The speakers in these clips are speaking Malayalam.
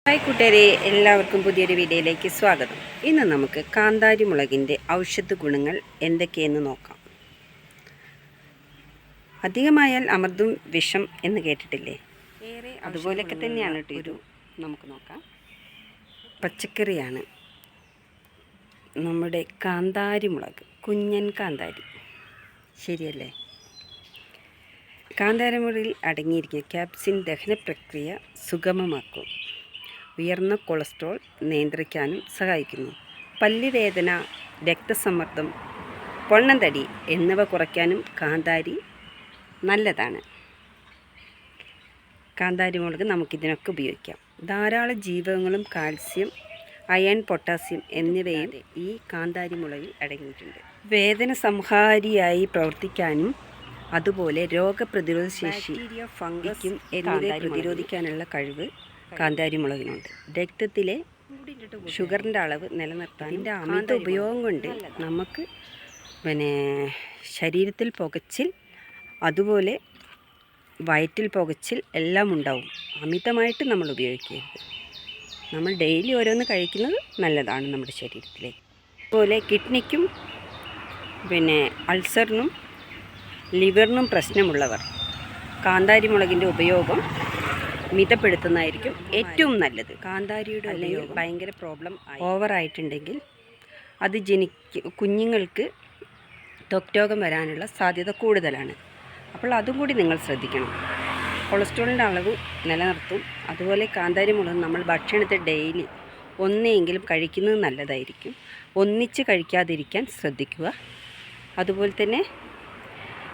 ഹായ് കൂട്ടുകാരെ, എല്ലാവർക്കും പുതിയൊരു വീഡിയോയിലേക്ക് സ്വാഗതം. ഇന്ന് നമുക്ക് കാന്താരി മുളകിൻ്റെ ഔഷധ ഗുണങ്ങൾ എന്തൊക്കെയെന്ന് നോക്കാം. അധികമായാൽ അമൃതും വിഷം എന്ന് കേട്ടിട്ടില്ലേ? അതുപോലെയൊക്കെ തന്നെയാണ് ഇത്. നമുക്ക് നോക്കാം. പച്ചക്കറിയാണ് നമ്മുടെ കാന്താരി മുളക്, കുഞ്ഞൻ കാന്താരി, ശരിയല്ലേ? കാന്താരി മുളകിൽ അടങ്ങിയിരിക്കുന്ന ക്യാപ്സിൻ ദഹന പ്രക്രിയ സുഗമമാക്കും, ഉയർന്ന കൊളസ്ട്രോൾ നിയന്ത്രിക്കാനും സഹായിക്കുന്നു. പല്ലുവേദന, രക്തസമ്മർദ്ദം, പൊണ്ണൻ തടി എന്നിവ കുറയ്ക്കാനും കാന്താരി നല്ലതാണ്. കാന്താരി മുളക് നമുക്കിതിനൊക്കെ ഉപയോഗിക്കാം. ധാരാളം ജീവകങ്ങളും കാൽസ്യം, അയൺ, പൊട്ടാസ്യം എന്നിവയും ഈ കാന്താരി മുളകിൽ അടങ്ങിയിട്ടുണ്ട്. വേദന സംഹാരിയായി പ്രവർത്തിക്കാനും അതുപോലെ രോഗപ്രതിരോധ ശേഷി, ഫംഗസും എന്നിവയെ പ്രതിരോധിക്കാനുള്ള കഴിവ് കാന്താരി മുളകിനുണ്ട്. രക്തത്തിലെ ഷുഗറിൻ്റെ അളവ് നിലനിർത്താൻ ഇതിൻ്റെ അമിത ഉപയോഗം കൊണ്ട് നമുക്ക് ശരീരത്തിൽ പുകച്ചിൽ, അതുപോലെ വയറ്റിൽ പുകച്ചിൽ എല്ലാം ഉണ്ടാവും. അമിതമായിട്ട് നമ്മൾ ഉപയോഗിക്കരുത്. നമ്മൾ ഡെയിലി ഓരോന്ന് കഴിക്കുന്നത് നല്ലതാണ് നമ്മുടെ ശരീരത്തിലേക്ക്. അതുപോലെ കിഡ്നിക്കും അൾസറിനും ലിവറിനും പ്രശ്നമുള്ളവർ കാന്താരി മുളകിൻ്റെ ഉപയോഗം മിതപ്പെടുത്തുന്നതായിരിക്കും ഏറ്റവും നല്ലത്. കാന്താരിയുടെ ഉപയോഗം ഭയങ്കര പ്രോബ്ലം ഓവറായിട്ടുണ്ടെങ്കിൽ അത് കുഞ്ഞുങ്ങൾക്ക് ത്വക്ക് രോഗം വരാനുള്ള സാധ്യത കൂടുതലാണ്. അപ്പോൾ അതും കൂടി നിങ്ങൾ ശ്രദ്ധിക്കണം. കൊളസ്ട്രോളിൻ്റെ അളവ് നിലനിർത്തും. അതുപോലെ കാന്താരി മുളക് നമ്മൾ ഭക്ഷണത്തിൽ ഡെയിലി ഒന്നെങ്കിലും കഴിക്കുന്നത് നല്ലതായിരിക്കും. ഒന്നിച്ച് കഴിക്കാതിരിക്കാൻ ശ്രദ്ധിക്കുക. അതുപോലെ തന്നെ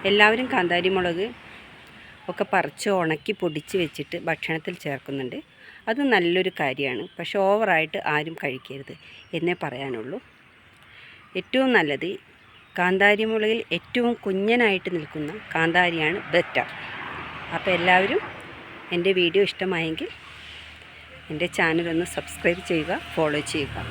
എല്ലാവരും കാന്താരി മുളക് ഒക്കെ പറിച്ച് ഉണക്കി പൊടിച്ച് വെച്ചിട്ട് ഭക്ഷണത്തിൽ ചേർക്കുന്നുണ്ട്. അത് നല്ലൊരു കാര്യമാണ്. പക്ഷെ ഓവറായിട്ട് ആരും കഴിക്കരുത് എന്നേ പറയാനുള്ളൂ. ഏറ്റവും നല്ലത് കാന്താരി മുളകിൽ ഏറ്റവും കുഞ്ഞനായിട്ട് നിൽക്കുന്ന കാന്താരിയാണ് ബെറ്റർ. അപ്പോൾ എല്ലാവരും എൻ്റെ വീഡിയോ ഇഷ്ടമായെങ്കിൽ എൻ്റെ ചാനലൊന്ന് സബ്സ്ക്രൈബ് ചെയ്യുക, ഫോളോ ചെയ്യുക.